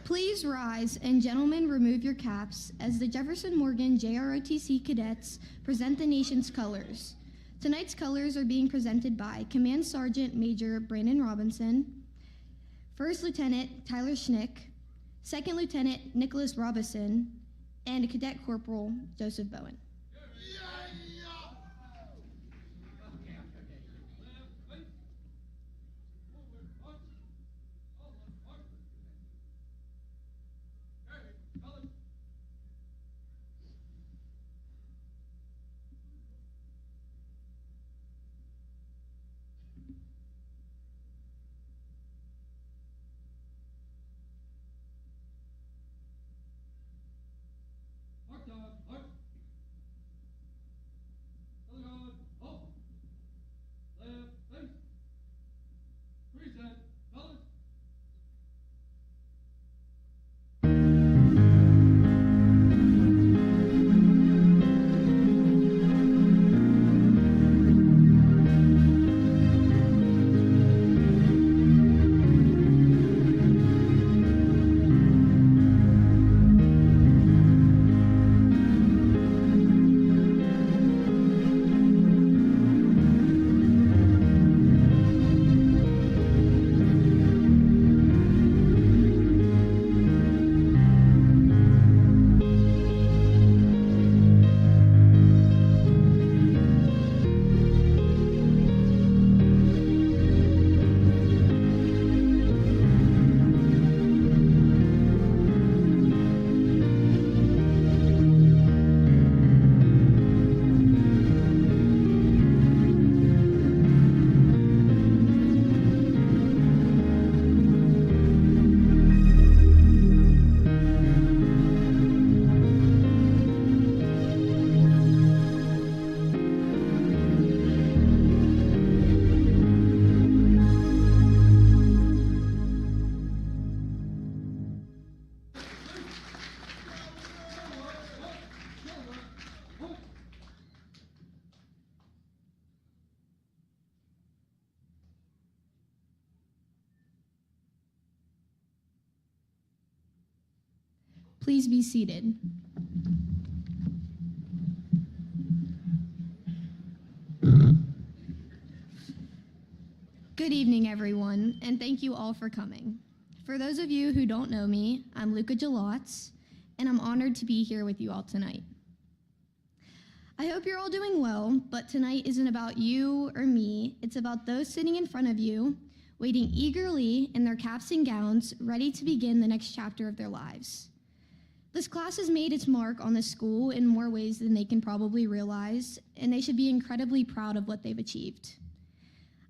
Please rise and gentlemen remove your caps as the Jefferson-Morgan JROTC cadets present the nation's colors. Tonight's colors are being presented by Command Sergeant Major Brandon Robinson, First Lieutenant Tyler Schnick, Second Lieutenant Nicholas Robinson, and Cadet Corporal Joseph Bowen. Please be seated. Good evening, everyone, and thank you all for coming. For those of you who don't know me, I'm Luca Gelatz, and I'm honored to be here with you all tonight. I hope you're all doing well, but tonight isn't about you or me. It's about those sitting in front of you, waiting eagerly in their caps and gowns, ready to begin the next chapter of their lives. This class has made its mark on this school in more ways than they can probably realize, and they should be incredibly proud of what they've achieved.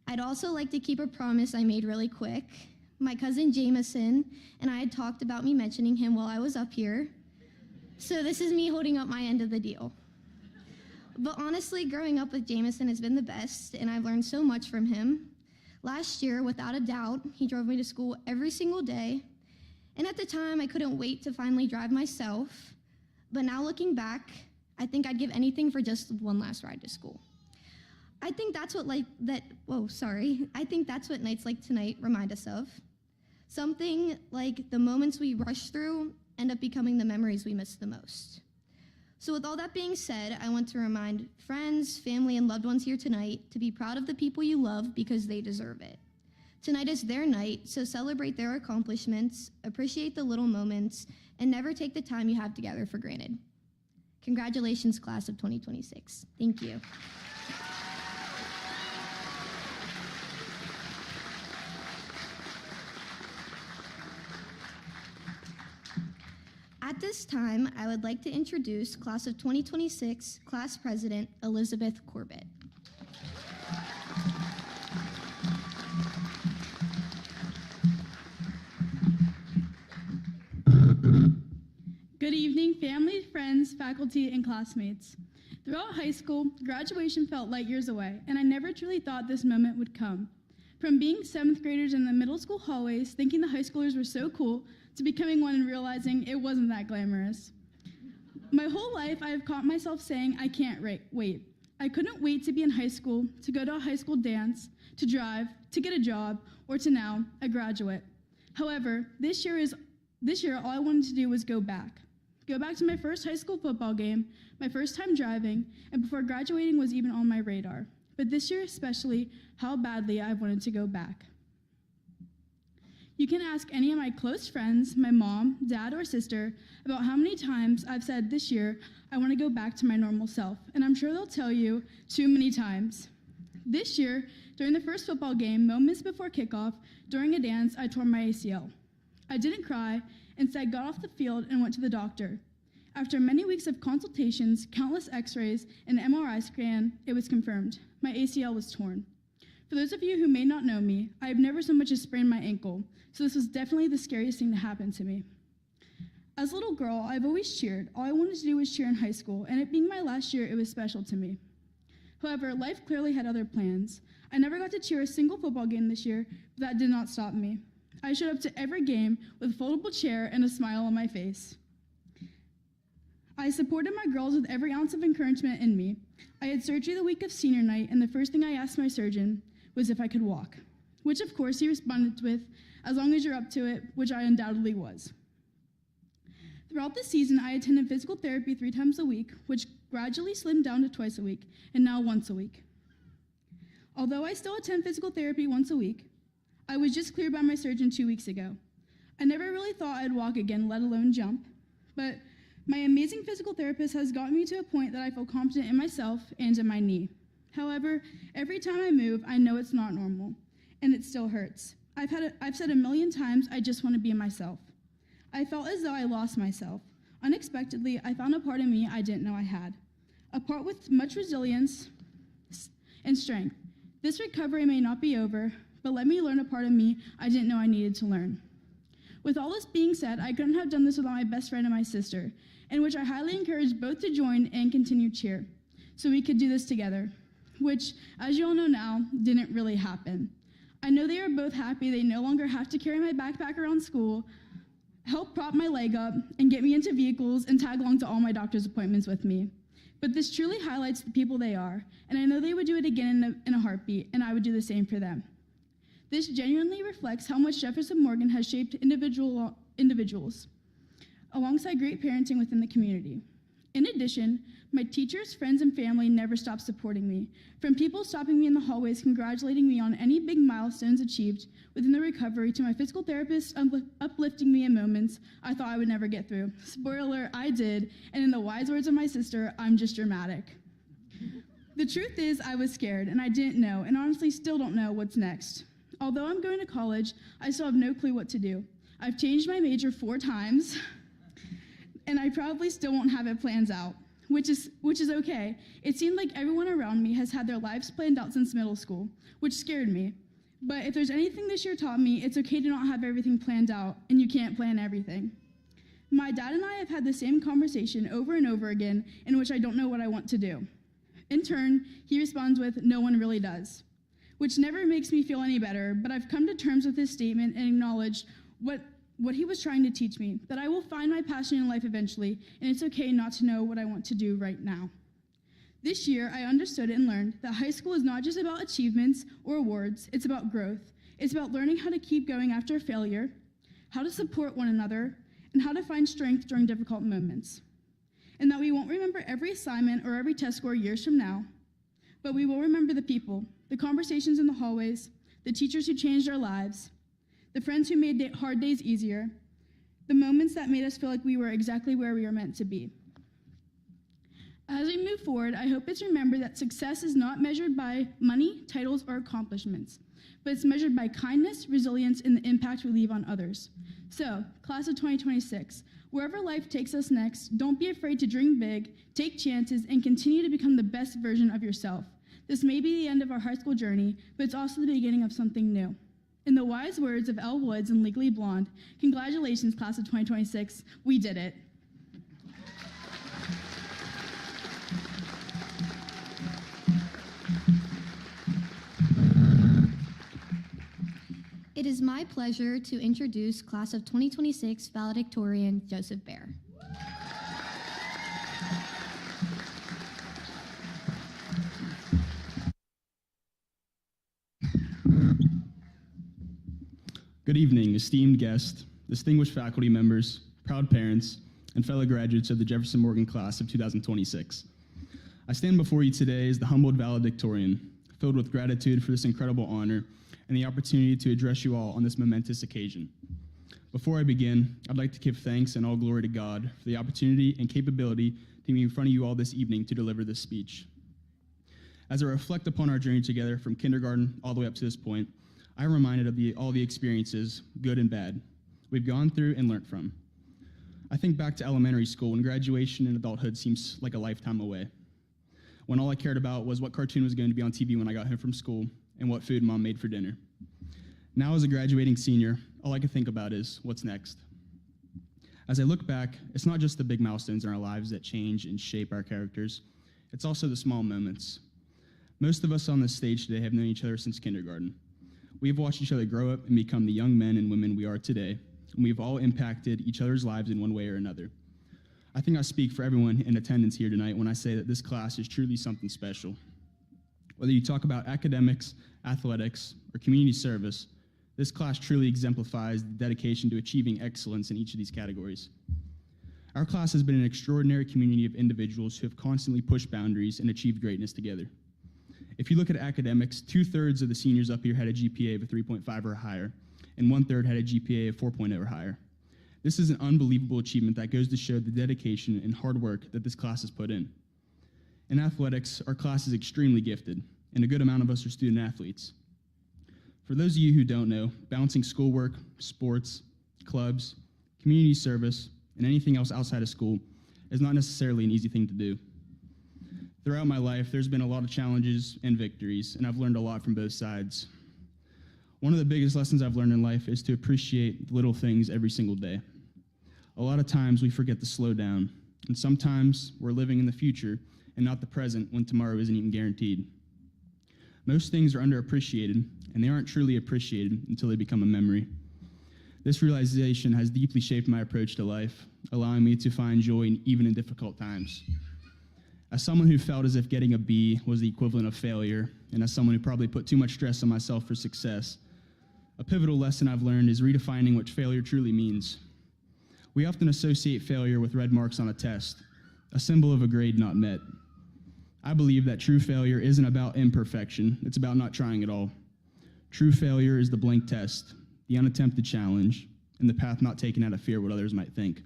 I'd also like to keep a promise I made really quick. My cousin Jameson and I had talked about me mentioning him while I was up here, so this is me holding up my end of the deal. But honestly, growing up with Jameson has been the best, and I've learned so much from him. Last year, without a doubt, he drove me to school every single day. And at the time, I couldn't wait to finally drive myself. But now looking back, I think I'd give anything for just one last ride to school. I think that's what I think that's what nights like tonight remind us of. Something like the moments we rush through end up becoming the memories we miss the most. So with all that being said, I want to remind friends, family, and loved ones here tonight to be proud of the people you love because they deserve it. Tonight is their night, so celebrate their accomplishments, appreciate the little moments, and never take the time you have together for granted. Congratulations, class of 2026. Thank you. At this time, I would like to introduce class of 2026 class president, Elizabeth Corbett. Good evening, family, friends, faculty, and classmates. Throughout high school, graduation felt light years away, and I never truly thought this moment would come. From being 7th graders in the middle school hallways, thinking the high schoolers were so cool, to becoming one and realizing it wasn't that glamorous. My whole life, I have caught myself saying, I can't wait. I couldn't wait to be in high school, to go to a high school dance, to drive, to get a job, or to now, a graduate. However, this year is This year, all I wanted to do was go back. Go back to my first high school football game, my first time driving, and before graduating was even on my radar. But this year especially, how badly I wanted to go back. You can ask any of my close friends, my mom, dad, or sister, about how many times I've said this year I want to go back to my normal self, and I'm sure they'll tell you too many times. This year, during the first football game, moments before kickoff, during a dance, I tore my ACL. I didn't cry, instead got off the field and went to the doctor. After many weeks of consultations, countless x-rays, and MRI scan, it was confirmed. My ACL was torn. For those of you who may not know me, I have never so much as sprained my ankle, so this was definitely the scariest thing to happen to me. As a little girl, I've always cheered. All I wanted to do was cheer in high school, and it being my last year, it was special to me. However, life clearly had other plans. I never got to cheer a single football game this year, but that did not stop me. I showed up to every game with a foldable chair and a smile on my face. I supported my girls with every ounce of encouragement in me. I had surgery the week of senior night, and the first thing I asked my surgeon was if I could walk, which of course he responded with, as long as you're up to it, which I undoubtedly was. Throughout the season, I attended physical therapy 3 times a week, which gradually slimmed down to twice a week, and now once a week. Although I still attend physical therapy once a week, I was just cleared by my surgeon 2 weeks ago. I never really thought I'd walk again, let alone jump, but my amazing physical therapist has gotten me to a point that I feel confident in myself and in my knee. However, every time I move, I know it's not normal, and it still hurts. I've said a million times, I just want to be myself. I felt as though I lost myself. Unexpectedly, I found a part of me I didn't know I had, a part with much resilience and strength. This recovery may not be over, but let me learn a part of me I didn't know I needed to learn. With all this being said, I couldn't have done this without my best friend and my sister, in which I highly encourage both to join and continue cheer, so we could do this together, which, as you all know now, didn't really happen. I know they are both happy they no longer have to carry my backpack around school, help prop my leg up, and get me into vehicles and tag along to all my doctor's appointments with me. But this truly highlights the people they are, and I know they would do it again in a heartbeat, and I would do the same for them. This genuinely reflects how much Jefferson-Morgan has shaped individuals, alongside great parenting within the community. In addition, my teachers, friends, and family never stopped supporting me, from people stopping me in the hallways congratulating me on any big milestones achieved within the recovery to my physical therapist uplifting me in moments I thought I would never get through. Spoiler, I did, and in the wise words of my sister, I'm just dramatic. The truth is, I was scared, and I didn't know, and honestly still don't know what's next. Although I'm going to college, I still have no clue what to do. I've changed my major 4 times, and I probably still won't have it planned out, which is okay. It seemed like everyone around me has had their lives planned out since middle school, which scared me. But if there's anything this year taught me, it's okay to not have everything planned out, and you can't plan everything. My dad and I have had the same conversation over and over again, in which I don't know what I want to do. In turn, he responds with, "No one really does," which never makes me feel any better, but I've come to terms with his statement and acknowledged what he was trying to teach me, that I will find my passion in life eventually, and it's okay not to know what I want to do right now. This year, I understood and learned that high school is not just about achievements or awards, it's about growth. It's about learning how to keep going after failure, how to support one another, and how to find strength during difficult moments. And that we won't remember every assignment or every test score years from now, but we will remember the people, the conversations in the hallways, the teachers who changed our lives, the friends who made hard days easier, the moments that made us feel like we were exactly where we were meant to be. As we move forward, I hope it's remembered that success is not measured by money, titles, or accomplishments, but it's measured by kindness, resilience, and the impact we leave on others. So, class of 2026, wherever life takes us next, don't be afraid to dream big, take chances, and continue to become the best version of yourself. This may be the end of our high school journey, but it's also the beginning of something new. In the wise words of Elle Woods in Legally Blonde, congratulations, class of 2026, we did it. It is my pleasure to introduce class of 2026 valedictorian Joseph Bear. Good evening, esteemed guests, distinguished faculty members, proud parents, and fellow graduates of the Jefferson-Morgan class of 2026. I stand before you today as the humbled valedictorian, filled with gratitude for this incredible honor and the opportunity to address you all on this momentous occasion. Before I begin, I'd like to give thanks and all glory to God for the opportunity and capability to be in front of you all this evening to deliver this speech. As I reflect upon our journey together from kindergarten all the way up to this point, I'm reminded of all the experiences, good and bad, we've gone through and learned from. I think back to elementary school when graduation and adulthood seems like a lifetime away, when all I cared about was what cartoon was going to be on TV when I got home from school and what food mom made for dinner. Now as a graduating senior, all I can think about is what's next. As I look back, it's not just the big milestones in our lives that change and shape our characters, it's also the small moments. Most of us on this stage today have known each other since kindergarten. We've watched each other grow up and become the young men and women we are today, and we've all impacted each other's lives in one way or another. I think I speak for everyone in attendance here tonight when I say that this class is truly something special. Whether you talk about academics, athletics, or community service, this class truly exemplifies the dedication to achieving excellence in each of these categories. Our class has been an extraordinary community of individuals who have constantly pushed boundaries and achieved greatness together. If you look at academics, 2/3 of the seniors up here had a GPA of a 3.5 or higher, and 1/3 had a GPA of 4.0 or higher. This is an unbelievable achievement that goes to show the dedication and hard work that this class has put in. In athletics, our class is extremely gifted, and a good amount of us are student athletes. For those of you who don't know, balancing schoolwork, sports, clubs, community service, and anything else outside of school is not necessarily an easy thing to do. Throughout my life, there's been a lot of challenges and victories, and I've learned a lot from both sides. One of the biggest lessons I've learned in life is to appreciate the little things every single day. A lot of times we forget to slow down, and sometimes we're living in the future and not the present when tomorrow isn't even guaranteed. Most things are underappreciated, and they aren't truly appreciated until they become a memory. This realization has deeply shaped my approach to life, allowing me to find joy even in difficult times. As someone who felt as if getting a B was the equivalent of failure, and as someone who probably put too much stress on myself for success, a pivotal lesson I've learned is redefining what failure truly means. We often associate failure with red marks on a test, a symbol of a grade not met. I believe that true failure isn't about imperfection, it's about not trying at all. True failure is the blank test, the unattempted challenge, and the path not taken out of fear what others might think.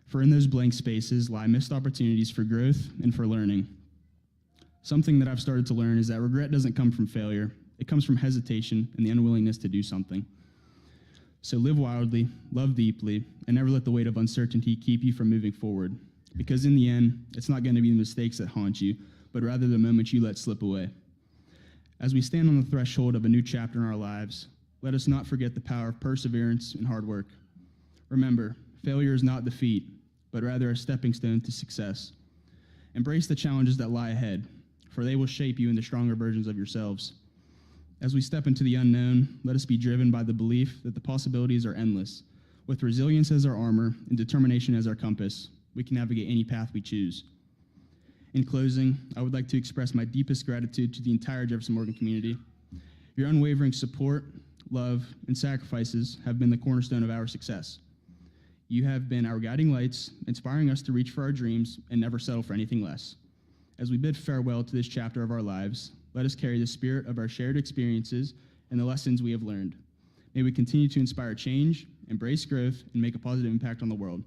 For in those blank spaces lie missed opportunities for growth and for learning. Something that I've started to learn is that regret doesn't come from failure, it comes from hesitation and the unwillingness to do something. So live wildly, love deeply, and never let the weight of uncertainty keep you from moving forward. Because in the end, it's not going to be the mistakes that haunt you, but rather the moments you let slip away. As we stand on the threshold of a new chapter in our lives, let us not forget the power of perseverance and hard work. Remember, failure is not defeat, but rather a stepping stone to success. Embrace the challenges that lie ahead, for they will shape you into stronger versions of yourselves. As we step into the unknown, let us be driven by the belief that the possibilities are endless. With resilience as our armor and determination as our compass, we can navigate any path we choose. In closing, I would like to express my deepest gratitude to the entire Jefferson-Morgan community. Your unwavering support, love, and sacrifices have been the cornerstone of our success. You have been our guiding lights, inspiring us to reach for our dreams and never settle for anything less. As we bid farewell to this chapter of our lives, let us carry the spirit of our shared experiences and the lessons we have learned. May we continue to inspire change, embrace growth, and make a positive impact on the world.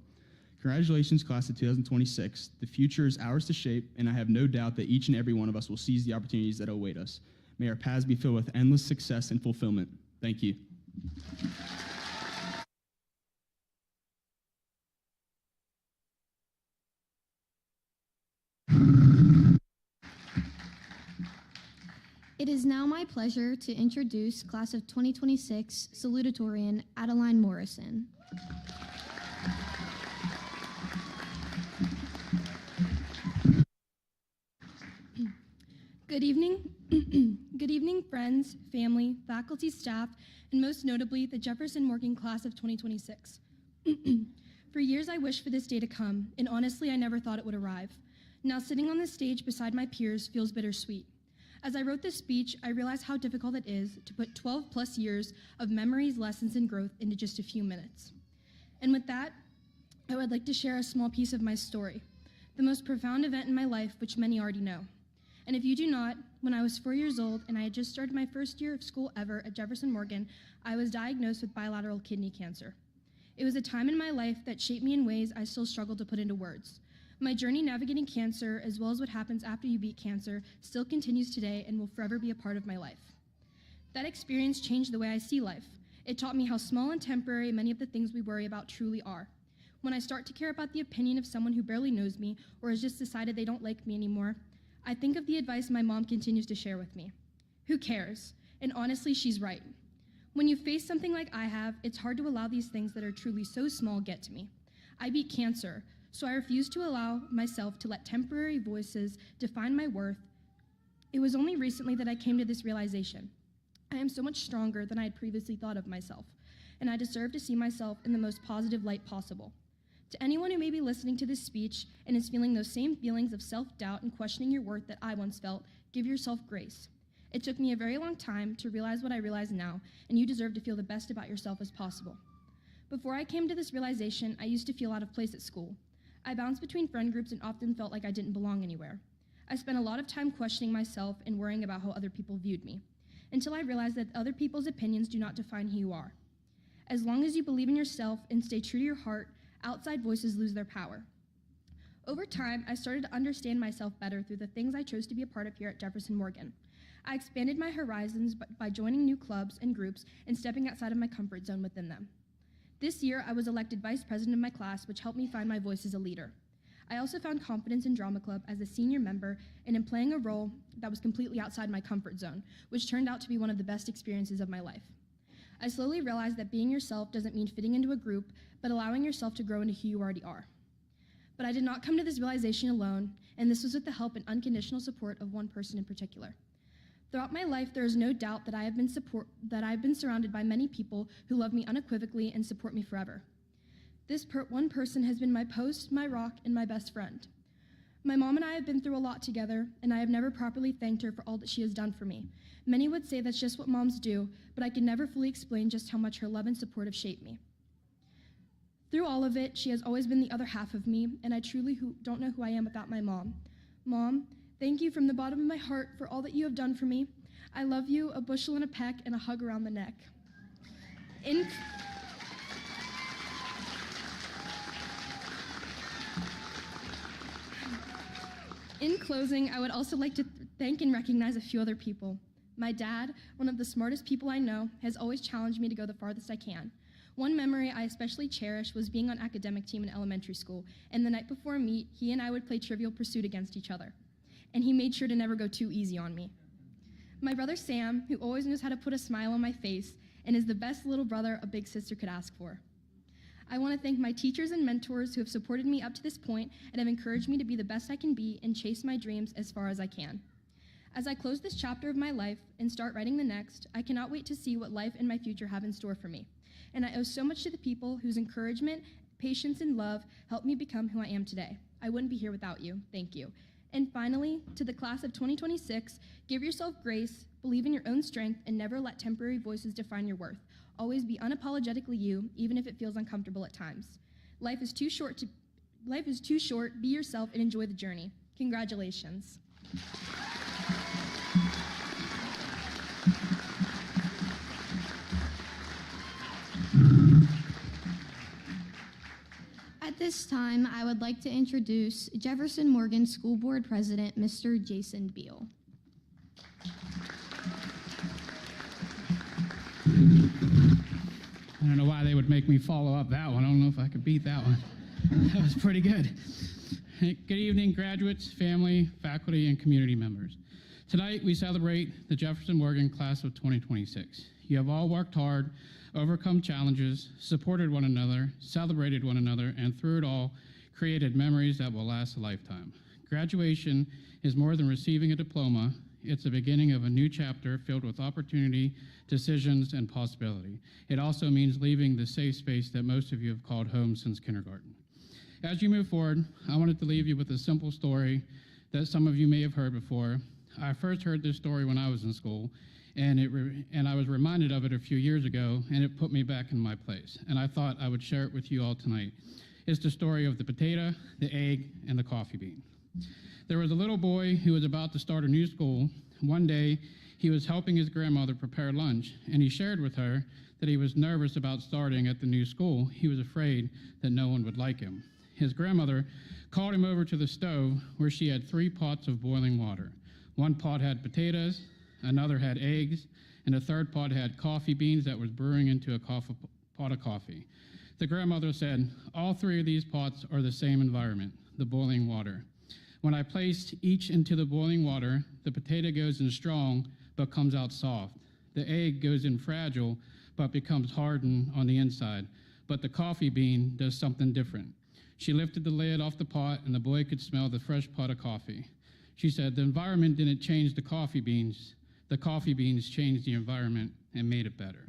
Congratulations, class of 2026. The future is ours to shape, and I have no doubt that each and every one of us will seize the opportunities that await us. May our paths be filled with endless success and fulfillment. Thank you. It is now my pleasure to introduce class of 2026 salutatorian Adeline Morrison. Good evening. Good evening, friends, family, faculty, staff, and most notably, the Jefferson-Morgan class of 2026. For years, I wished for this day to come, and honestly, I never thought it would arrive. Now, sitting on this stage beside my peers feels bittersweet. As I wrote this speech, I realized how difficult it is to put 12 plus years of memories, lessons, and growth into just a few minutes. And with that, I would like to share a small piece of my story, the most profound event in my life, which many already know. And if you do not, when I was 4 years old and I had just started my first year of school ever at Jefferson-Morgan, I was diagnosed with bilateral kidney cancer. It was a time in my life that shaped me in ways I still struggle to put into words. My journey navigating cancer, as well as what happens after you beat cancer, still continues today and will forever be a part of my life. That experience changed the way I see life. It taught me how small and temporary many of the things we worry about truly are. When I start to care about the opinion of someone who barely knows me or has just decided they don't like me anymore, I think of the advice my mom continues to share with me. Who cares? And honestly, she's right. When you face something like I have, it's hard to allow these things that are truly so small get to me. I beat cancer, so I refuse to allow myself to let temporary voices define my worth. It was only recently that I came to this realization. I am so much stronger than I had previously thought of myself, and I deserve to see myself in the most positive light possible. To anyone who may be listening to this speech and is feeling those same feelings of self-doubt and questioning your worth that I once felt, give yourself grace. It took me a very long time to realize what I realize now, and you deserve to feel the best about yourself as possible. Before I came to this realization, I used to feel out of place at school. I bounced between friend groups and often felt like I didn't belong anywhere. I spent a lot of time questioning myself and worrying about how other people viewed me, until I realized that other people's opinions do not define who you are. As long as you believe in yourself and stay true to your heart, outside voices lose their power. Over time, I started to understand myself better through the things I chose to be a part of here at Jefferson-Morgan. I expanded my horizons by joining new clubs and groups and stepping outside of my comfort zone within them. This year, I was elected vice president of my class, which helped me find my voice as a leader. I also found confidence in drama club as a senior member and in playing a role that was completely outside my comfort zone, which turned out to be one of the best experiences of my life. I slowly realized that being yourself doesn't mean fitting into a group, but allowing yourself to grow into who you already are. But I did not come to this realization alone, and this was with the help and unconditional support of one person in particular. Throughout my life, there is no doubt that I have been surrounded by many people who love me unequivocally and support me forever. This one person has been my post, my rock, and my best friend. My mom and I have been through a lot together, and I have never properly thanked her for all that she has done for me. Many would say that's just what moms do, but I can never fully explain just how much her love and support have shaped me. Through all of it, she has always been the other half of me, and I truly don't know who I am without my mom. Mom, thank you from the bottom of my heart for all that you have done for me. I love you, a bushel and a peck, and a hug around the neck. In closing, I would also like to thank and recognize a few other people. My dad, one of the smartest people I know, has always challenged me to go the farthest I can. One memory I especially cherish was being on academic team in elementary school, and the night before a meet, he and I would play Trivial Pursuit against each other. And he made sure to never go too easy on me. My brother Sam, who always knows how to put a smile on my face, and is the best little brother a big sister could ask for. I want to thank my teachers and mentors who have supported me up to this point and have encouraged me to be the best I can be and chase my dreams as far as I can. As I close this chapter of my life and start writing the next, I cannot wait to see what life and my future have in store for me. And I owe so much to the people whose encouragement, patience, and love helped me become who I am today. I wouldn't be here without you. Thank you. And finally, to the class of 2026, give yourself grace, believe in your own strength, and never let temporary voices define your worth. Always be unapologetically you, even if it feels uncomfortable at times. Life is too short. Be yourself and enjoy the journey. Congratulations. At this time, I would like to introduce Jefferson-Morgan School Board President, Mr. Jason Beal. I don't know why they would make me follow up that one. I don't know if I could beat that one. That was pretty good. Hey, good evening, graduates, family, faculty, and community members. Tonight, we celebrate the Jefferson-Morgan class of 2026. You have all worked hard, overcome challenges, supported one another, celebrated one another, and through it all, created memories that will last a lifetime. Graduation is more than receiving a diploma. It's the beginning of a new chapter filled with opportunity, decisions, and possibility. It also means leaving the safe space that most of you have called home since kindergarten. As you move forward, I wanted to leave you with a simple story that some of you may have heard before. I first heard this story when I was in school, and I was reminded of it a few years ago, and it put me back in my place. And I thought I would share it with you all tonight. It's the story of the potato, the egg, and the coffee bean. There was a little boy who was about to start a new school. One day, he was helping his grandmother prepare lunch, and he shared with her that he was nervous about starting at the new school. He was afraid that no one would like him. His grandmother called him over to the stove where she had 3 pots of boiling water. One pot had potatoes, another had eggs, and a third pot had coffee beans that was brewing into a pot of coffee. The grandmother said, "All 3 of these pots are the same environment, the boiling water. When I place each into the boiling water, the potato goes in strong but comes out soft. The egg goes in fragile but becomes hardened on the inside. But the coffee bean does something different." She lifted the lid off the pot, and the boy could smell the fresh pot of coffee. She said, "The environment didn't change the coffee beans. The coffee beans changed the environment and made it better."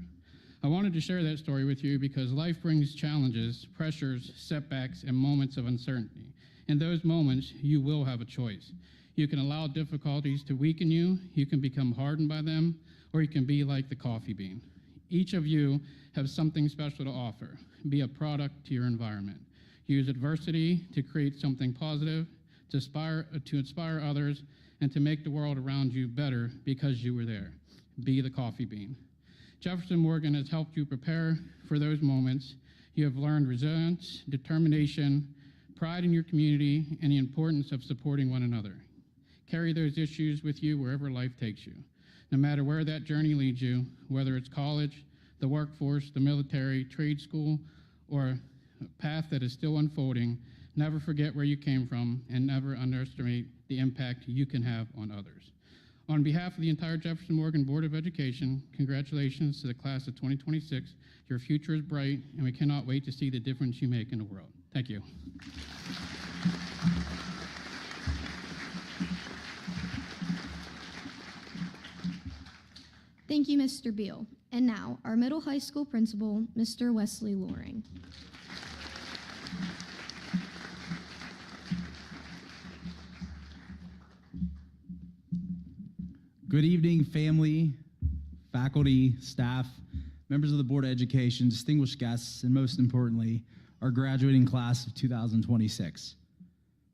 I wanted to share that story with you because life brings challenges, pressures, setbacks, and moments of uncertainty. In those moments, you will have a choice. You can allow difficulties to weaken you, you can become hardened by them, or you can be like the coffee bean. Each of you have something special to offer. Be a product to your environment. Use adversity to create something positive, to inspire others, and to make the world around you better because you were there. Be the coffee bean. Jefferson-Morgan has helped you prepare for those moments. You have learned resilience, determination, pride in your community, and the importance of supporting one another. Carry those issues with you wherever life takes you. No matter where that journey leads you, whether it's college, the workforce, the military, trade school, or a path that is still unfolding, never forget where you came from and never underestimate the impact you can have on others. On behalf of the entire Jefferson-Morgan Board of Education, congratulations to the class of 2026. Your future is bright, and we cannot wait to see the difference you make in the world. Thank you. Thank you, Mr. Beal. And now, our middle high school principal, Mr. Wesley Loring. Good evening, family, faculty, staff, members of the Board of Education, distinguished guests, and most importantly, our graduating class of 2026.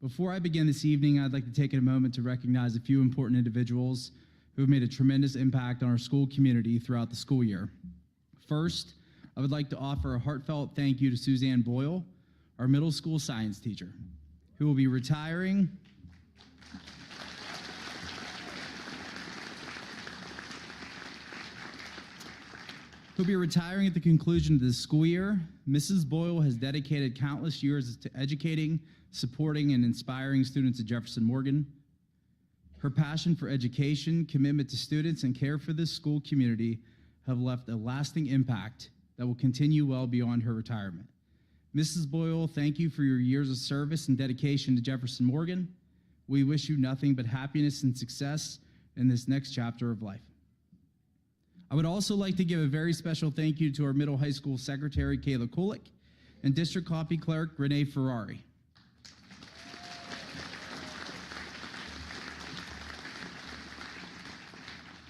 Before I begin this evening, I'd like to take a moment to recognize a few important individuals who have made a tremendous impact on our school community throughout the school year. First, I would like to offer a heartfelt thank you to Suzanne Boyle, our middle school science teacher, who will be retiring at the conclusion of this school year. Mrs. Boyle has dedicated countless years to educating, supporting, and inspiring students at Jefferson-Morgan. Her passion for education, commitment to students, and care for this school community have left a lasting impact that will continue well beyond her retirement. Mrs. Boyle, thank you for your years of service and dedication to Jefferson-Morgan. We wish you nothing but happiness and success in this next chapter of life. I would also like to give a very special thank you to our middle high school secretary, Kayla Kulik, and district copy clerk, Renee Ferrari.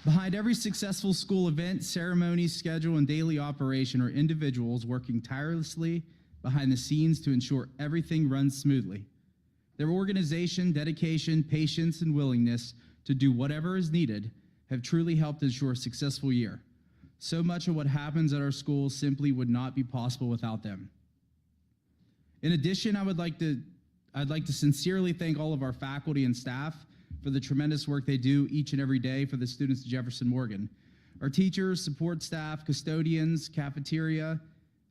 Behind every successful school event, ceremony, schedule, and daily operation are individuals working tirelessly behind the scenes to ensure everything runs smoothly. Their organization, dedication, patience, and willingness to do whatever is needed have truly helped ensure a successful year. So much of what happens at our schools simply would not be possible without them. In addition, I'd like to sincerely thank all of our faculty and staff for the tremendous work they do each and every day for the students at Jefferson-Morgan. Our teachers, support staff, custodians, cafeteria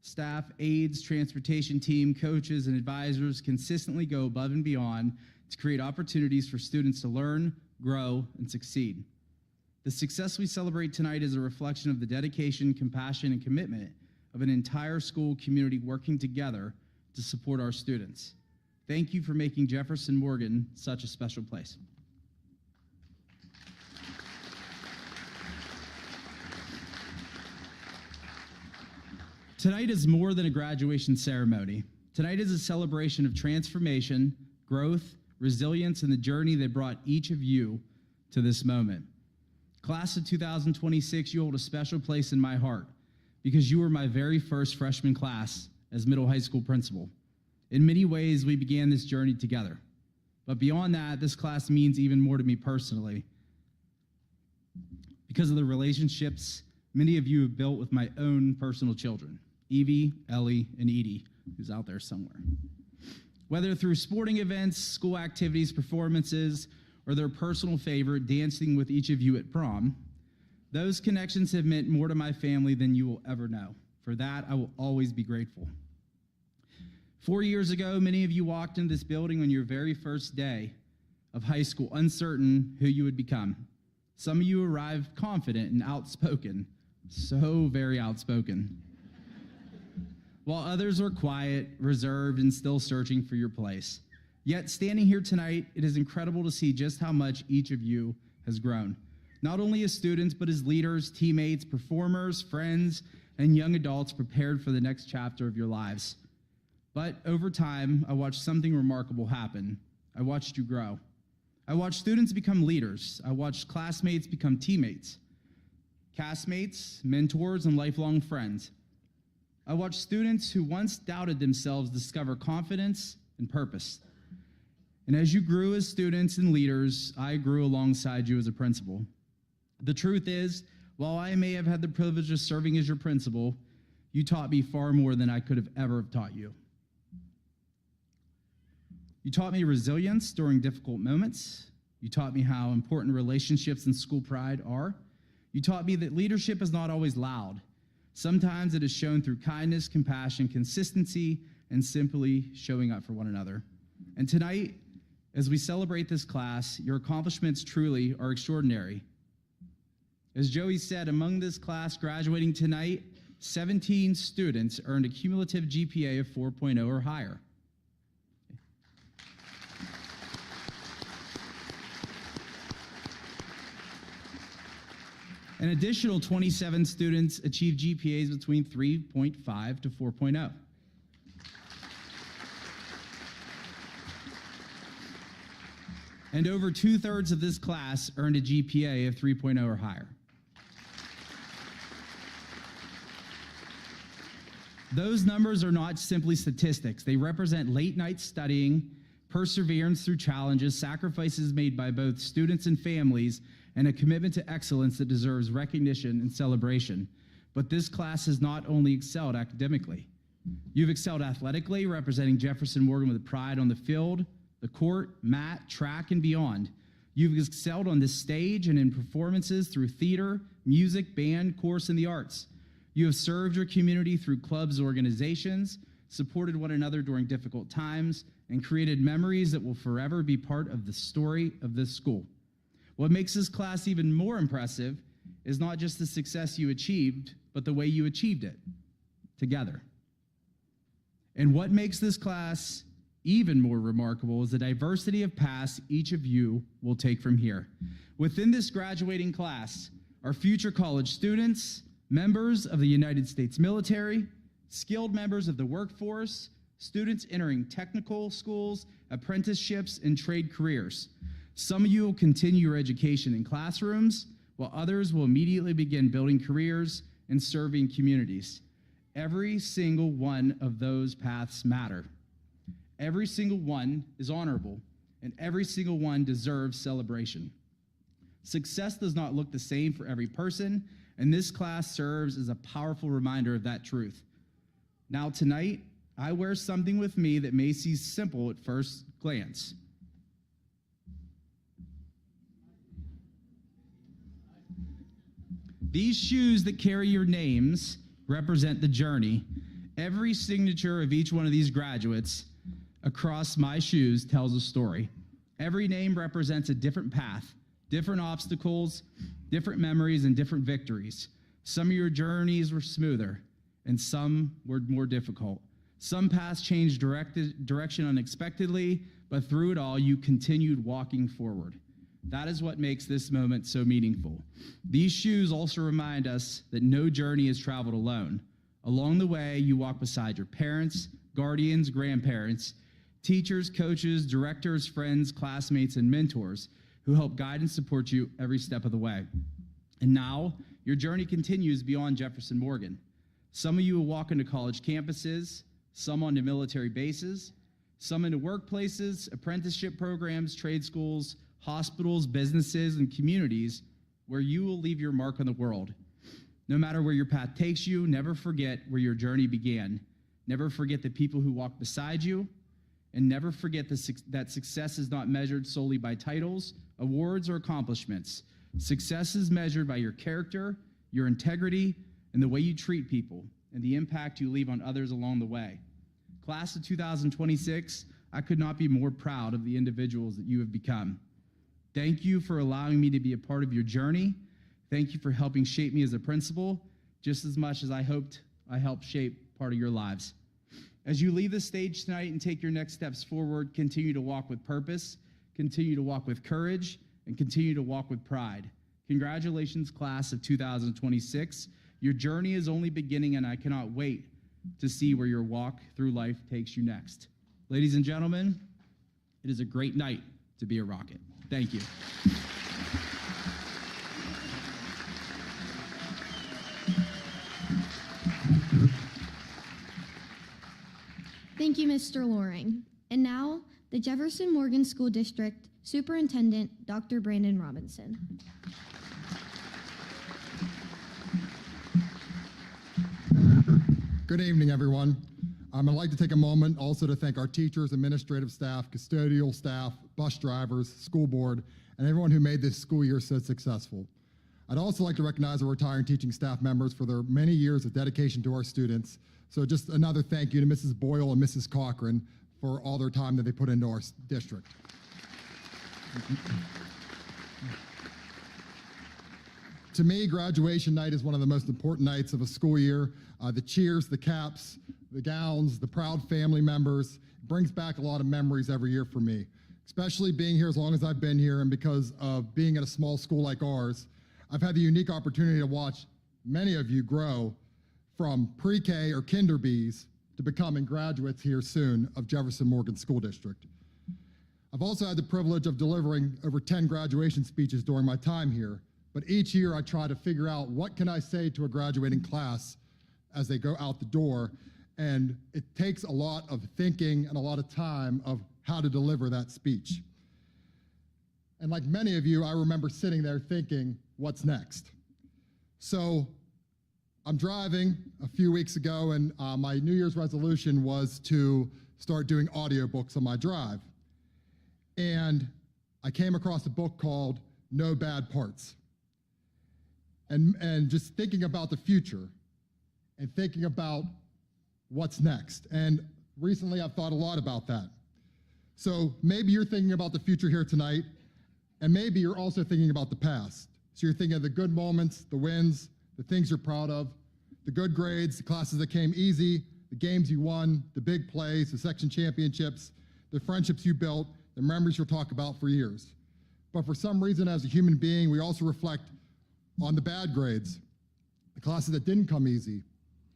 staff, aides, transportation team, coaches, and advisors consistently go above and beyond to create opportunities for students to learn, grow, and succeed. The success we celebrate tonight is a reflection of the dedication, compassion, and commitment of an entire school community working together to support our students. Thank you for making Jefferson-Morgan such a special place. Tonight is more than a graduation ceremony. Tonight is a celebration of transformation, growth, resilience, and the journey that brought each of you to this moment. Class of 2026, you hold a special place in my heart because you were my very first freshman class as middle high school principal. In many ways, we began this journey together. But beyond that, this class means even more to me personally because of the relationships many of you have built with my own personal children, Evie, Ellie, and Edie, who's out there somewhere. Whether through sporting events, school activities, performances, or their personal favorite, dancing with each of you at prom, those connections have meant more to my family than you will ever know. For that, I will always be grateful. 4 years ago, many of you walked into this building on your very first day of high school, uncertain who you would become. Some of you arrived confident and outspoken, so very outspoken, while others are quiet, reserved, and still searching for your place. Yet, standing here tonight, it is incredible to see just how much each of you has grown, not only as students, but as leaders, teammates, performers, friends, and young adults prepared for the next chapter of your lives. But over time, I watched something remarkable happen. I watched you grow. I watched students become leaders. I watched classmates become teammates, castmates, mentors, and lifelong friends. I watched students who once doubted themselves discover confidence and purpose. And as you grew as students and leaders, I grew alongside you as a principal. The truth is, while I may have had the privilege of serving as your principal, you taught me far more than I could have ever taught you. You taught me resilience during difficult moments. You taught me how important relationships and school pride are. You taught me that leadership is not always loud. Sometimes it is shown through kindness, compassion, consistency, and simply showing up for one another. And tonight, as we celebrate this class, your accomplishments truly are extraordinary. As Joey said, among this class graduating tonight, 17 students earned a cumulative GPA of 4.0 or higher. An additional 27 students achieved GPAs between 3.5 to 4.0. And over 2/3 of this class earned a GPA of 3.0 or higher. Those numbers are not simply statistics. They represent late-night studying, perseverance through challenges, sacrifices made by both students and families, and a commitment to excellence that deserves recognition and celebration. But this class has not only excelled academically. You've excelled athletically, representing Jefferson-Morgan with pride on the field, the court, mat, track, and beyond. You've excelled on this stage and in performances through theater, music, band, chorus, and the arts. You have served your community through clubs, organizations, supported one another during difficult times, and created memories that will forever be part of the story of this school. What makes this class even more impressive is not just the success you achieved, but the way you achieved it together. And what makes this class even more remarkable is the diversity of paths each of you will take from here. Within this graduating class are future college students, members of the United States military, skilled members of the workforce, students entering technical schools, apprenticeships, and trade careers. Some of you will continue your education in classrooms, while others will immediately begin building careers and serving communities. Every single one of those paths matter. Every single one is honorable, and every single one deserves celebration. Success does not look the same for every person, and this class serves as a powerful reminder of that truth. Now tonight, I wear something with me that may seem simple at first glance. These shoes that carry your names represent the journey. Every signature of each one of these graduates across my shoes tells a story. Every name represents a different path, different obstacles, different memories, and different victories. Some of your journeys were smoother, and some were more difficult. Some paths changed direction unexpectedly, but through it all, you continued walking forward. That is what makes this moment so meaningful. These shoes also remind us that no journey is traveled alone. Along the way, you walk beside your parents, guardians, grandparents, teachers, coaches, directors, friends, classmates, and mentors who help guide and support you every step of the way. And now, your journey continues beyond Jefferson-Morgan. Some of you will walk into college campuses, some onto military bases, some into workplaces, apprenticeship programs, trade schools, hospitals, businesses, and communities where you will leave your mark on the world. No matter where your path takes you, never forget where your journey began. Never forget the people who walked beside you, and never forget that success is not measured solely by titles, awards, or accomplishments. Success is measured by your character, your integrity, and the way you treat people, and the impact you leave on others along the way. Class of 2026, I could not be more proud of the individuals that you have become. Thank you for allowing me to be a part of your journey. Thank you for helping shape me as a principal, just as much as I hoped I helped shape part of your lives. As you leave the stage tonight and take your next steps forward, continue to walk with purpose, continue to walk with courage, and continue to walk with pride. Congratulations, class of 2026. Your journey is only beginning, and I cannot wait to see where your walk through life takes you next. Ladies and gentlemen, it is a great night to be a Rocket. Thank you. Thank you, Mr. Loring. And now, the Jefferson-Morgan School District Superintendent, Dr. Brandon Robinson. Good evening, everyone. I'd like to take a moment also to thank our teachers, administrative staff, custodial staff, bus drivers, school board, and everyone who made this school year so successful. I'd also like to recognize our retiring teaching staff members for their many years of dedication to our students. So just another thank you to Mrs. Boyle and Mrs. Cochran for all their time that they put into our district. To me, graduation night is one of the most important nights of a school year. The cheers, the caps, the gowns, the proud family members, it brings back a lot of memories every year for me, especially being here as long as I've been here, and because of being at a small school like ours, I've had the unique opportunity to watch many of you grow from pre-K or kinder bees to becoming graduates here soon of Jefferson-Morgan School District. I've also had the privilege of delivering over 10 graduation speeches during my time here, but each year I try to figure out what can I say to a graduating class as they go out the door, and it takes a lot of thinking and a lot of time of how to deliver that speech. And like many of you, I remember sitting there thinking, what's next? So I'm driving a few weeks ago, and my New Year's resolution was to start doing audiobooks on my drive. And I came across a book called No Bad Parts. And just thinking about the future and thinking about what's next. And recently I've thought a lot about that. So maybe you're thinking about the future here tonight, and maybe you're also thinking about the past. So you're thinking of the good moments, the wins, the things you're proud of, the good grades, the classes that came easy, the games you won, the big plays, the section championships, the friendships you built, the memories you'll talk about for years. But for some reason, as a human being, we also reflect on the bad grades, the classes that didn't come easy,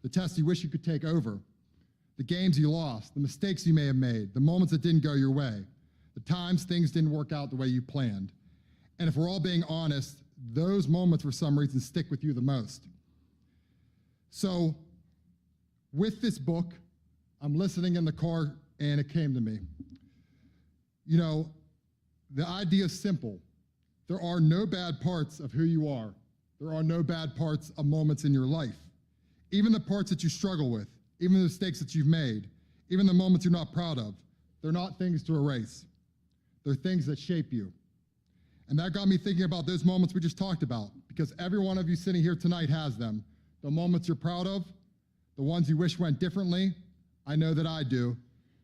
the tests you wish you could take over, the games you lost, the mistakes you may have made, the moments that didn't go your way, the times things didn't work out the way you planned. And if we're all being honest, those moments for some reason stick with you the most. So with this book, I'm listening in the car and it came to me. You know, the idea is simple. There are no bad parts of who you are. There are no bad parts of moments in your life. Even the parts that you struggle with, even the mistakes that you've made, even the moments you're not proud of, they're not things to erase. They're things that shape you. And that got me thinking about those moments we just talked about, because every one of you sitting here tonight has them. The moments you're proud of, the ones you wish went differently, I know that I do.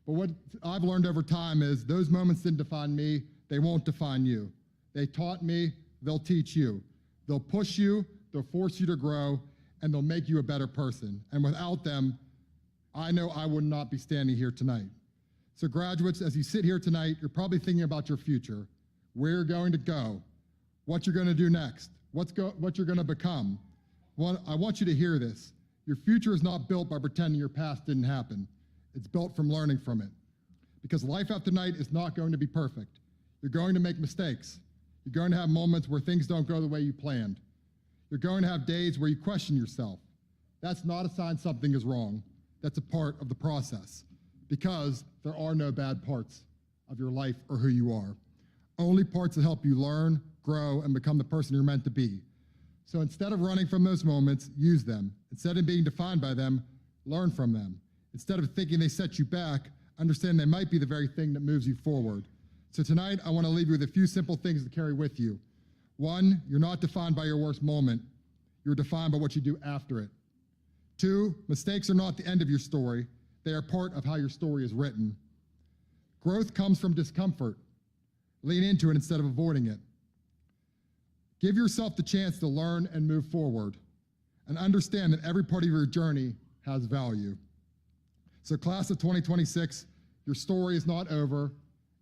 But what I've learned over time is those moments didn't define me, they won't define you. They taught me, they'll teach you. They'll push you, they'll force you to grow, and they'll make you a better person. And without them, I know I would not be standing here tonight. So graduates, as you sit here tonight, you're probably thinking about your future, where you're going to go, what you're going to do next, what you're going to become. Well, I want you to hear this. Your future is not built by pretending your past didn't happen. It's built from learning from it. Because life after night is not going to be perfect. You're going to make mistakes. You're going to have moments where things don't go the way you planned. You're going to have days where you question yourself. That's not a sign something is wrong. That's a part of the process, because there are no bad parts of your life or who you are. Only parts that help you learn, grow, and become the person you're meant to be. So instead of running from those moments, use them. Instead of being defined by them, learn from them. Instead of thinking they set you back, understand they might be the very thing that moves you forward. So tonight, I want to leave you with a few simple things to carry with you. One, you're not defined by your worst moment. You're defined by what you do after it. Two, mistakes are not the end of your story. They are part of how your story is written. Growth comes from discomfort. Lean into it instead of avoiding it. Give yourself the chance to learn and move forward, and understand that every part of your journey has value. So class of 2026, your story is not over,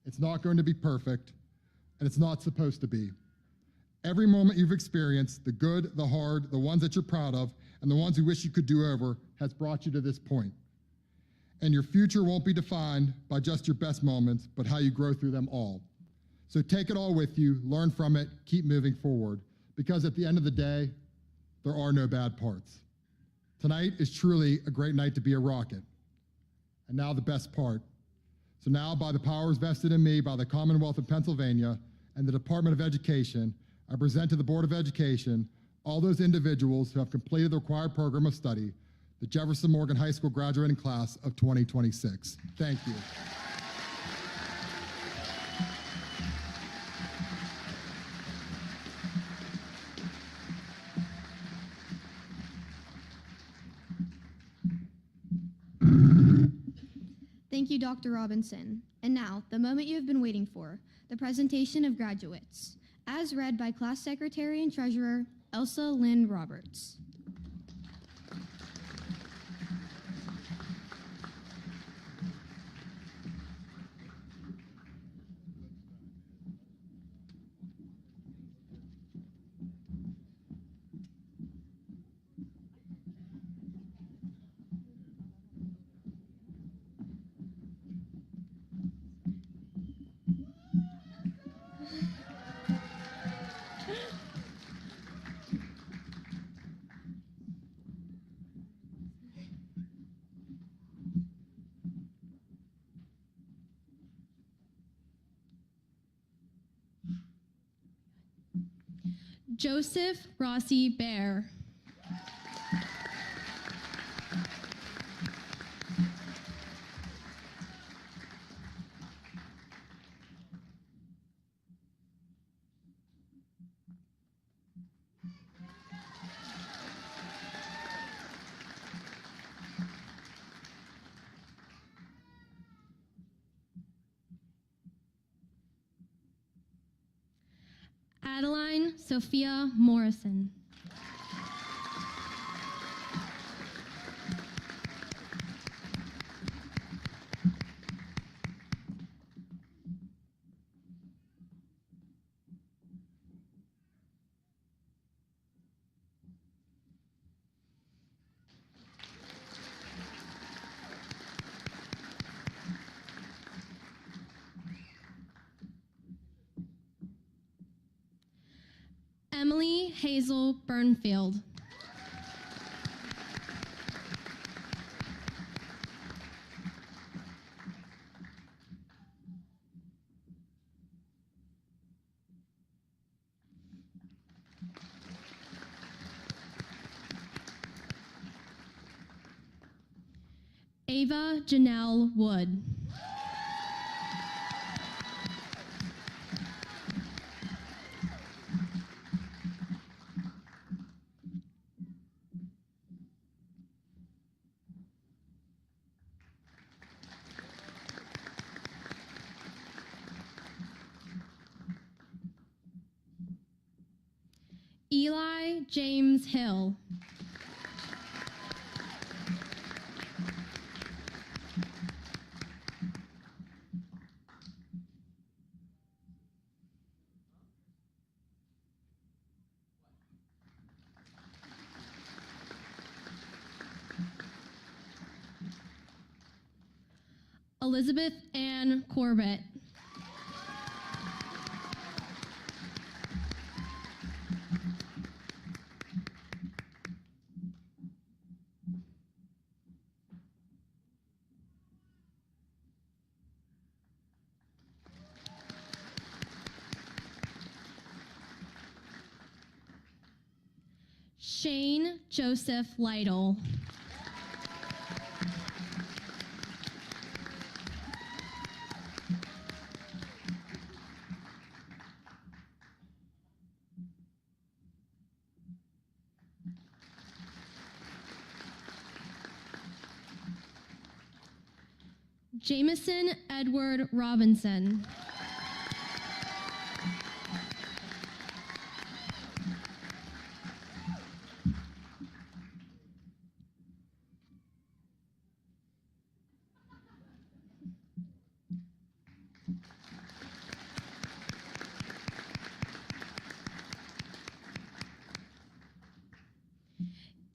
it's not going to be perfect, and it's not supposed to be. Every moment you've experienced, the good, the hard, the ones that you're proud of, and the ones you wish you could do over, has brought you to this point. And your future won't be defined by just your best moments, but how you grow through them all. So take it all with you, learn from it, keep moving forward, because at the end of the day, there are no bad parts. Tonight is truly a great night to be a Rocket. And now the best part. So now, by the powers vested in me by the Commonwealth of Pennsylvania and the Department of Education, I present to the Board of Education all those individuals who have completed the required program of study, the Jefferson-Morgan High School graduating class of 2026. Thank you. Thank you, Dr. Robinson. And now, the moment you have been waiting for, the presentation of graduates, as read by Class Secretary and Treasurer Elsa Lynn Roberts. Joseph Rossi Bear. Adeline Sophia Morrison. Emily Hazel Burnfield. Ava Janelle Wood. Eli James Hill. Elizabeth Ann Corbett. Shane Joseph Lytle. Jameson Edward Robinson.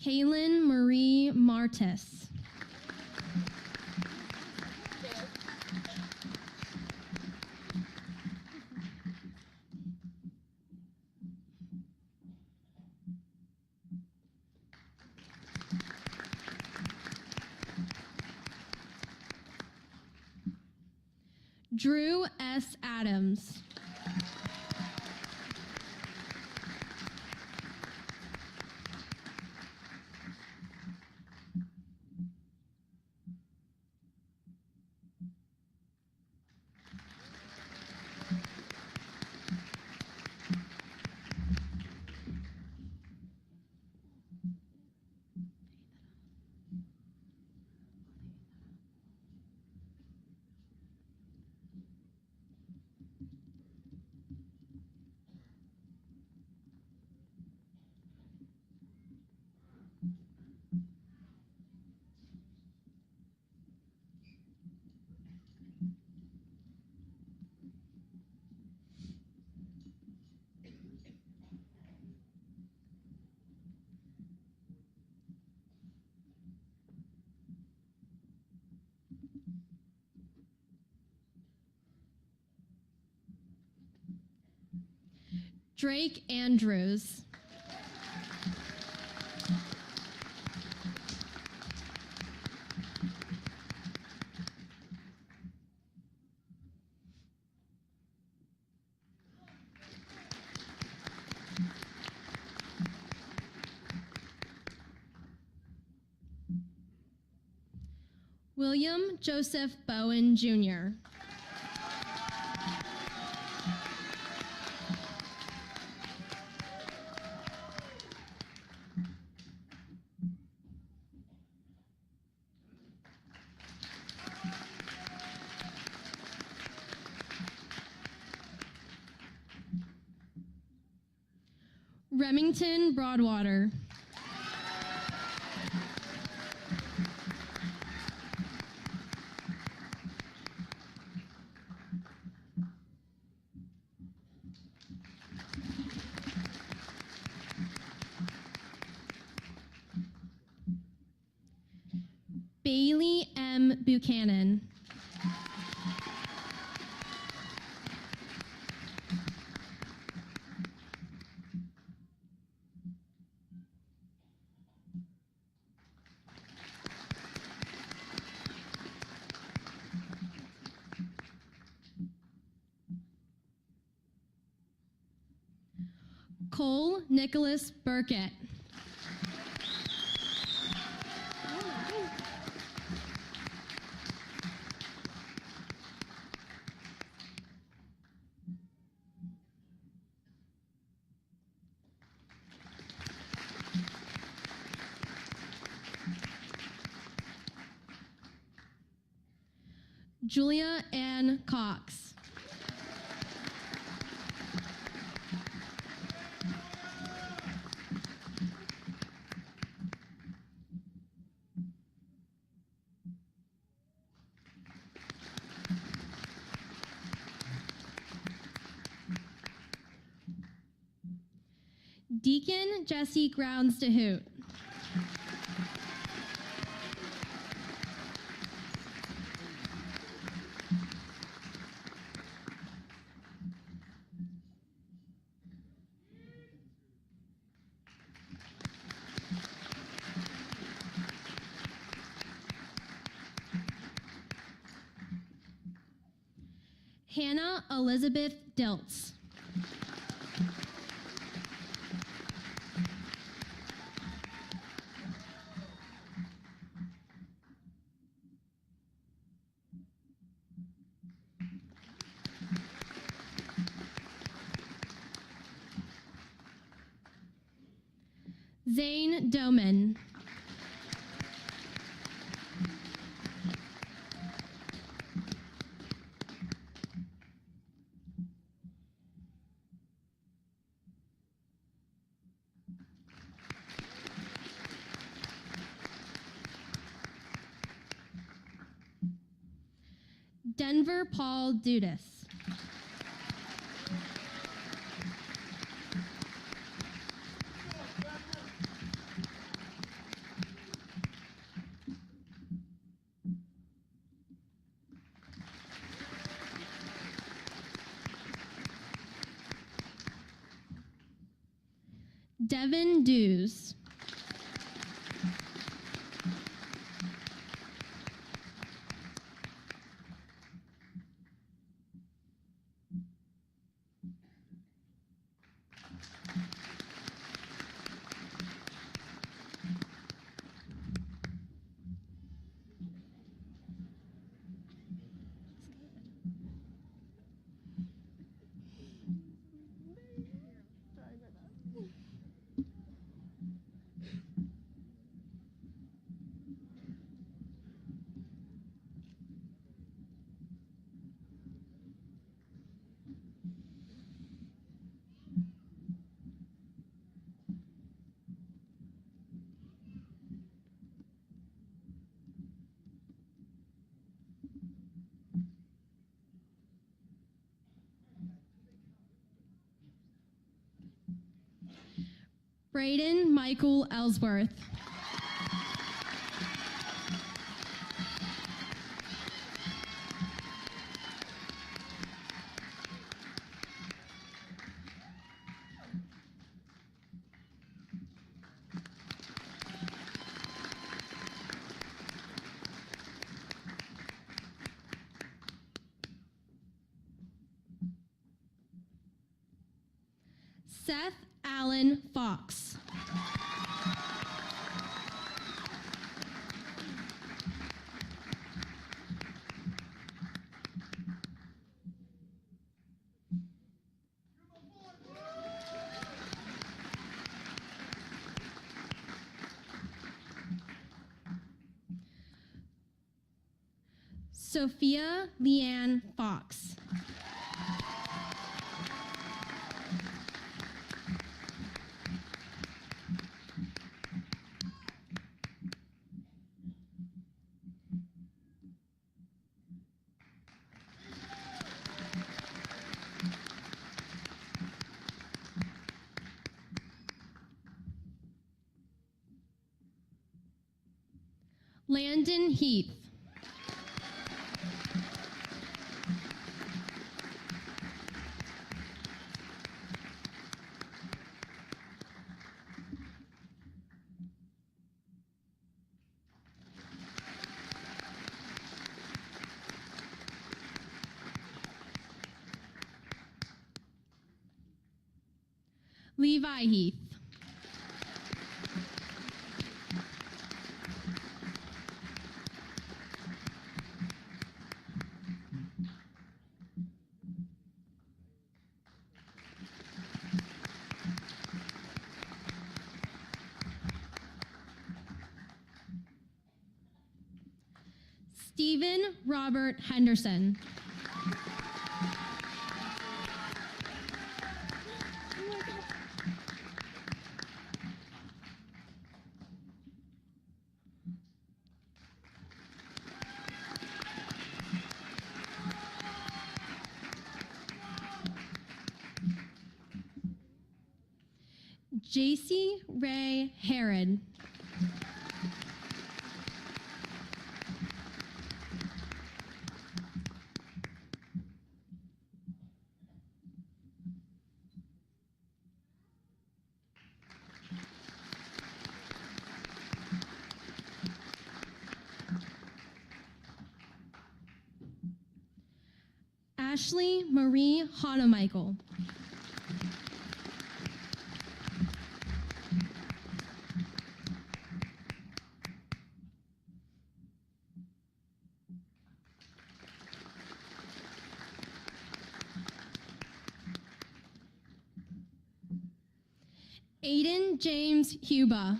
Kaylin Marie Martis. Drew S. Adams. Drake Andrews. William Joseph Bowen, Jr. Remington Broadwater. Bailey M. Buchanan. Cole Nicholas Burkett. Julia Ann Cox. Deacon Jesse Grounds DeHoot. Hannah Elizabeth Diltz. Zane Doman. Denver Paul Dudas. Devin Dews. Braden Michael Ellsworth. Seth Allen Fox. Sophia Leanne Fox. Landon Heath. Levi Heath. Stephen Robert Henderson. JC Ray Herod. Ashley Marie Hanemichael. Aiden James Huba.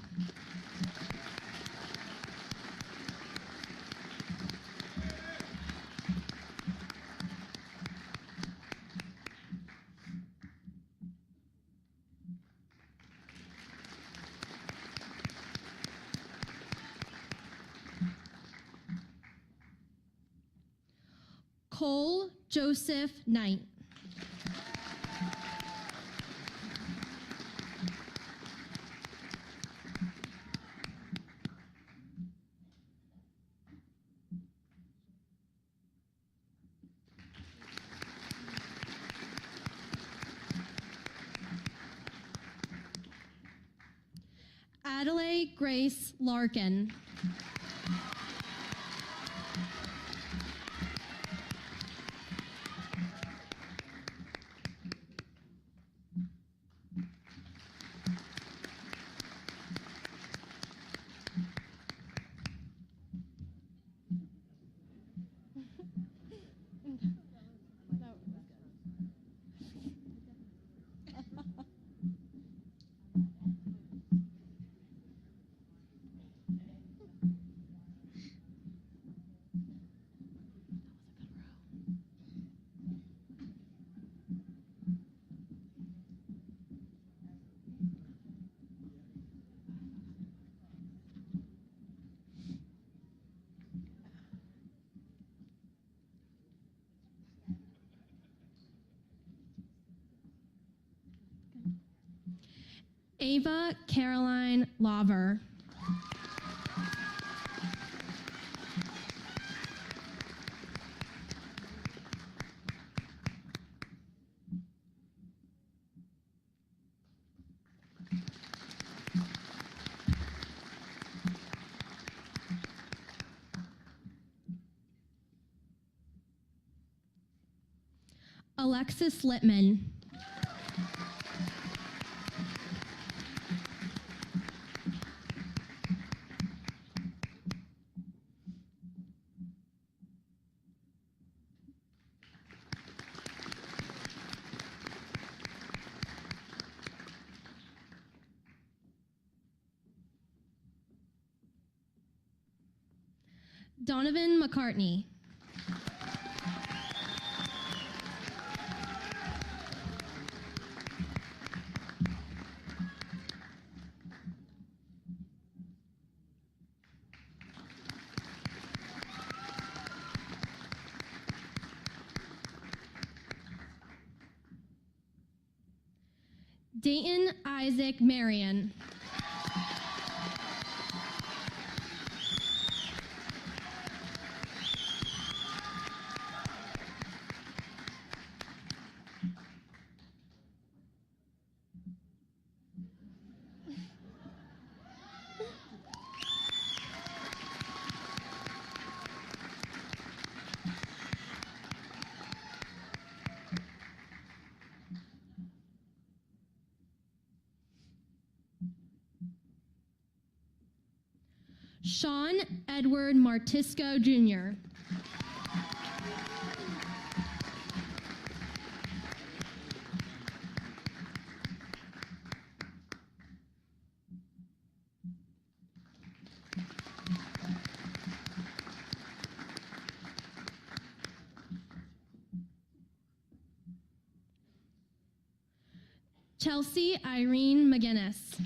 Cole Joseph Knight. Adelaide Grace Larkin. Ava Caroline Laver. Alexis Littman. Donovan McCartney. Dayton Isaac Marion. Sean Edward Martisco, Jr. Chelsea Irene McGinnis.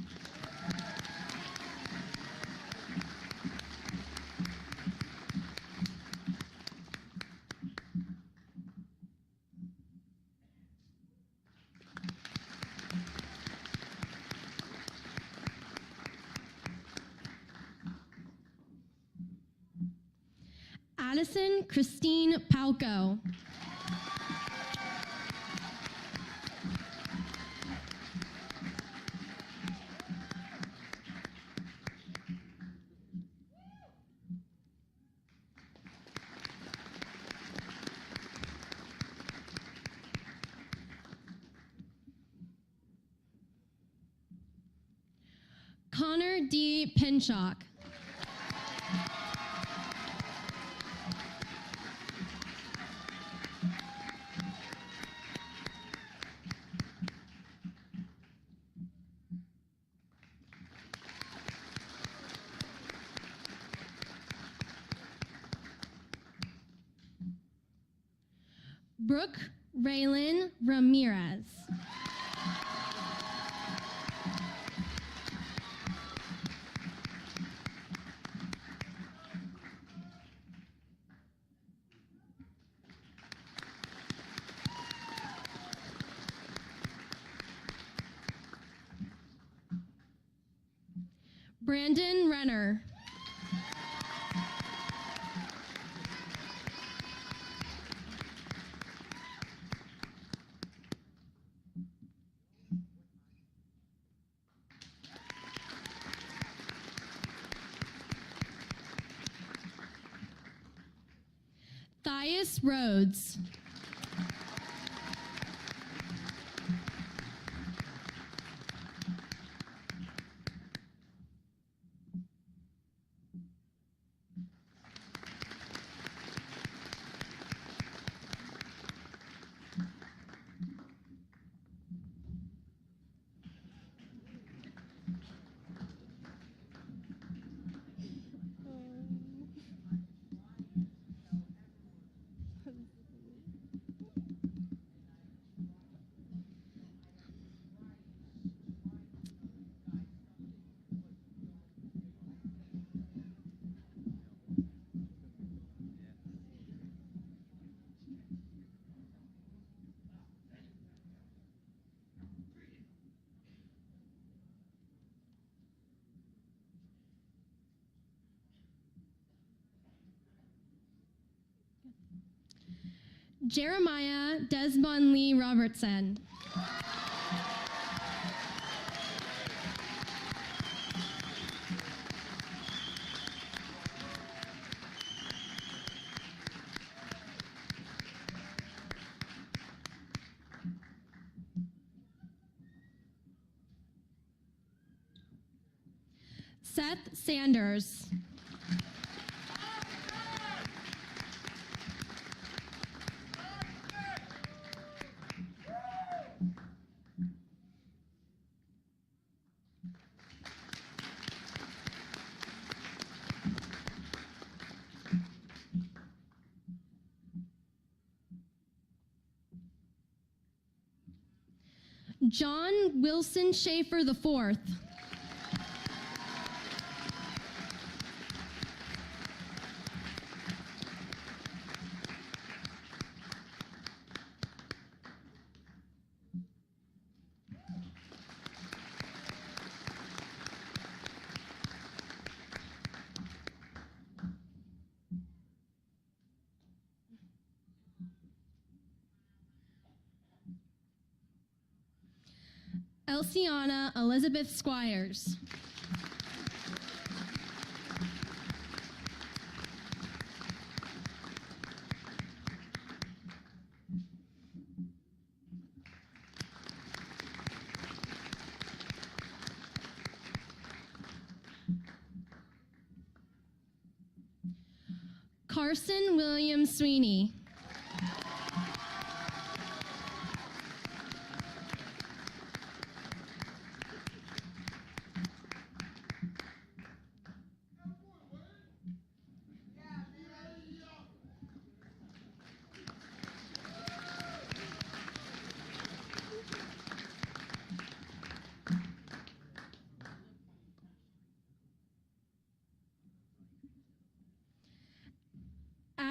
Addison Christine Palco. Connor D. Pinchak. Brooke Raylan Ramirez. Brandon Renner. Thias Rhodes. Jeremiah Desmond Lee Robertson. Seth Sanders. John Wilson Schaefer IV. Elsiana Elizabeth Squires. Carson William Sweeney.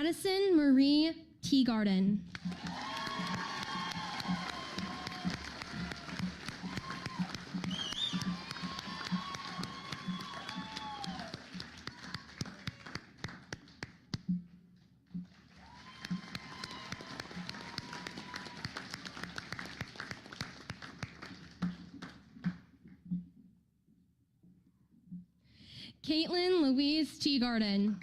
Addison Marie Teagarden. Caitlin Louise Teagarden.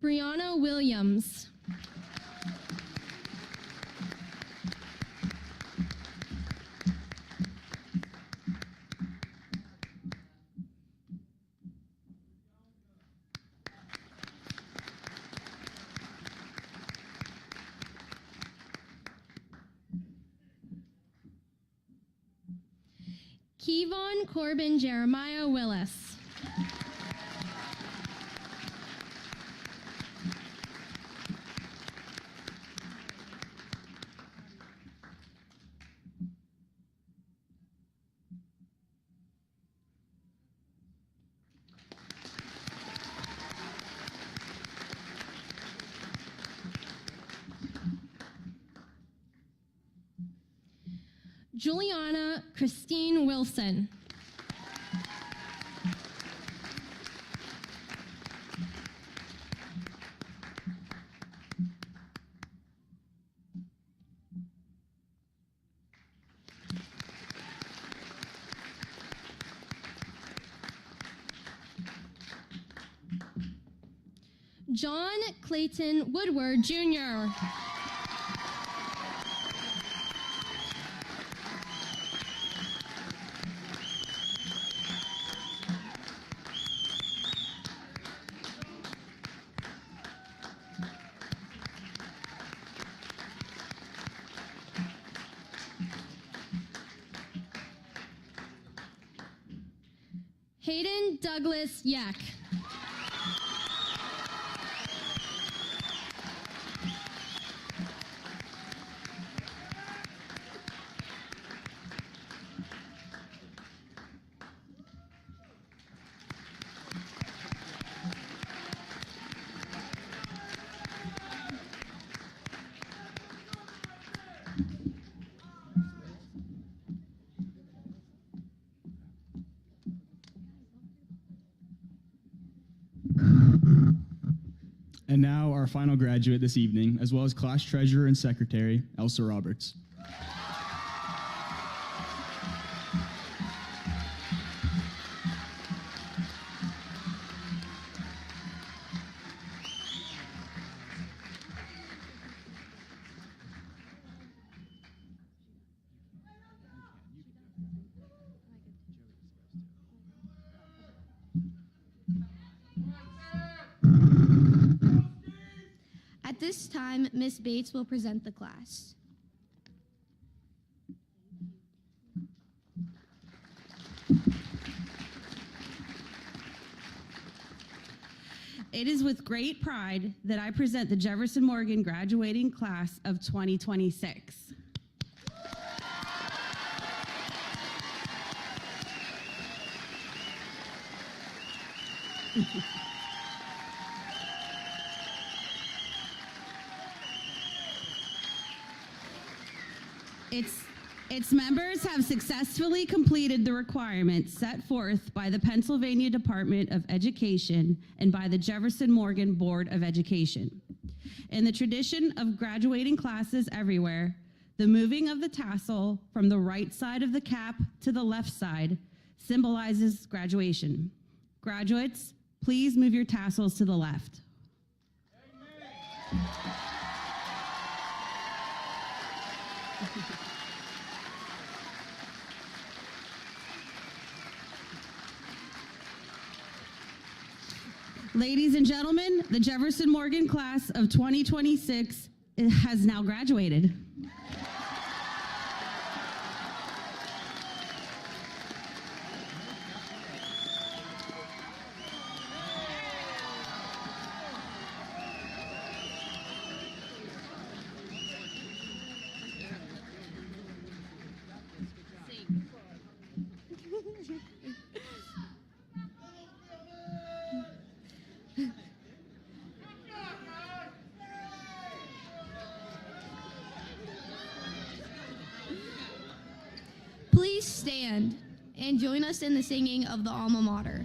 Brianna Williams. Kevon Corbin Jeremiah Willis. Juliana Christine Wilson. John Clayton Woodward, Jr. Hayden Douglas Yak. And now our final graduate this evening, as well as class treasurer and secretary, Elsa Roberts. At this time, Ms. Bates will present the class. It is with great pride that I present the Jefferson-Morgan graduating class of 2026. Its members have successfully completed the requirements set forth by the Pennsylvania Department of Education and by the Jefferson-Morgan Board of Education. In the tradition of graduating classes everywhere, the moving of the tassel from the right side of the cap to the left side symbolizes graduation. Graduates, please move your tassels to the left. Ladies and gentlemen, the Jefferson-Morgan class of 2026 has now graduated. Please stand and join us in the singing of the alma mater.